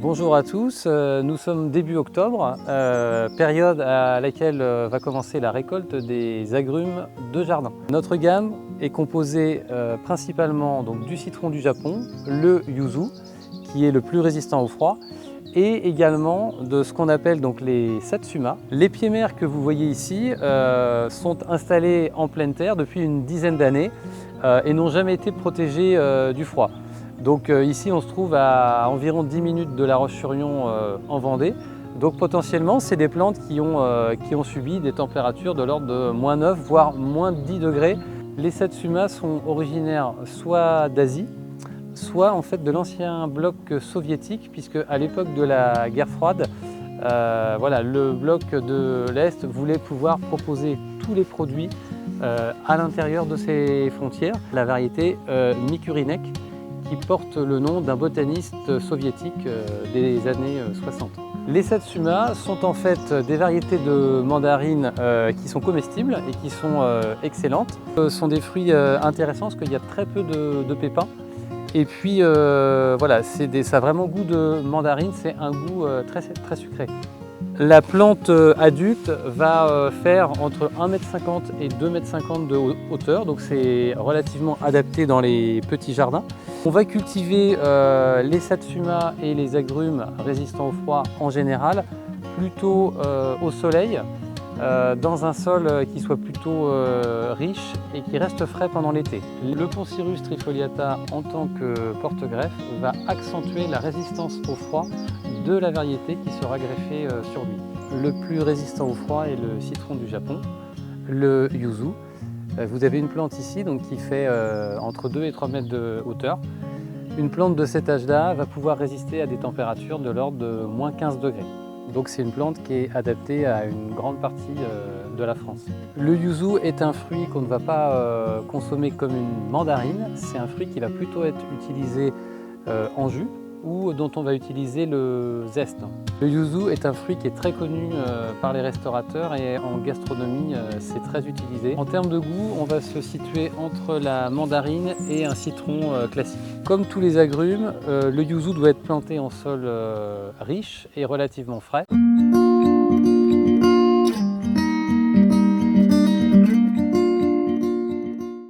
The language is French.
Bonjour à tous, nous sommes début octobre, période à laquelle va commencer la récolte des agrumes de jardin. Notre gamme est composée principalement donc, du citron du Japon, le yuzu, qui est le plus résistant au froid, et également de ce qu'on appelle donc les satsuma. Les pieds-mères que vous voyez ici sont installés en pleine terre depuis une dizaine d'années et n'ont jamais été protégés du froid. Donc ici on se trouve à environ 10 minutes de La Roche-sur-Yon en Vendée. Donc potentiellement c'est des plantes qui ont subi des températures de l'ordre de -9 voire -10 degrés. Les satsuma sont originaires soit d'Asie, soit en fait de l'ancien bloc soviétique, puisque à l'époque de la guerre froide, le bloc de l'Est voulait pouvoir proposer tous les produits à l'intérieur de ses frontières. La variété Mikurinek, qui porte le nom d'un botaniste soviétique des années 60. Les satsuma sont en fait des variétés de mandarines qui sont comestibles et qui sont excellentes. Ce sont des fruits intéressants parce qu'il y a très peu de pépins. Et puis ça a vraiment goût de mandarine, c'est un goût très sucré. La plante adulte va faire entre 1,50 m et 2,50 m de hauteur, donc c'est relativement adapté dans les petits jardins. On va cultiver les satsuma et les agrumes résistants au froid en général plutôt au soleil, dans un sol qui soit plutôt riche et qui reste frais pendant l'été. Le Poncirus trifoliata en tant que porte-greffe va accentuer la résistance au froid de la variété qui sera greffée sur lui. Le plus résistant au froid est le citron du Japon, le yuzu. Vous avez une plante ici donc, qui fait entre 2 et 3 mètres de hauteur. Une plante de cet âge-là va pouvoir résister à des températures de l'ordre de -15 degrés. Donc c'est une plante qui est adaptée à une grande partie de la France. Le yuzu est un fruit qu'on ne va pas consommer comme une mandarine. C'est un fruit qui va plutôt être utilisé en jus ou dont on va utiliser le zeste. Le yuzu est un fruit qui est très connu par les restaurateurs et en gastronomie c'est très utilisé. En termes de goût, on va se situer entre la mandarine et un citron classique. Comme tous les agrumes, le yuzu doit être planté en sol riche et relativement frais.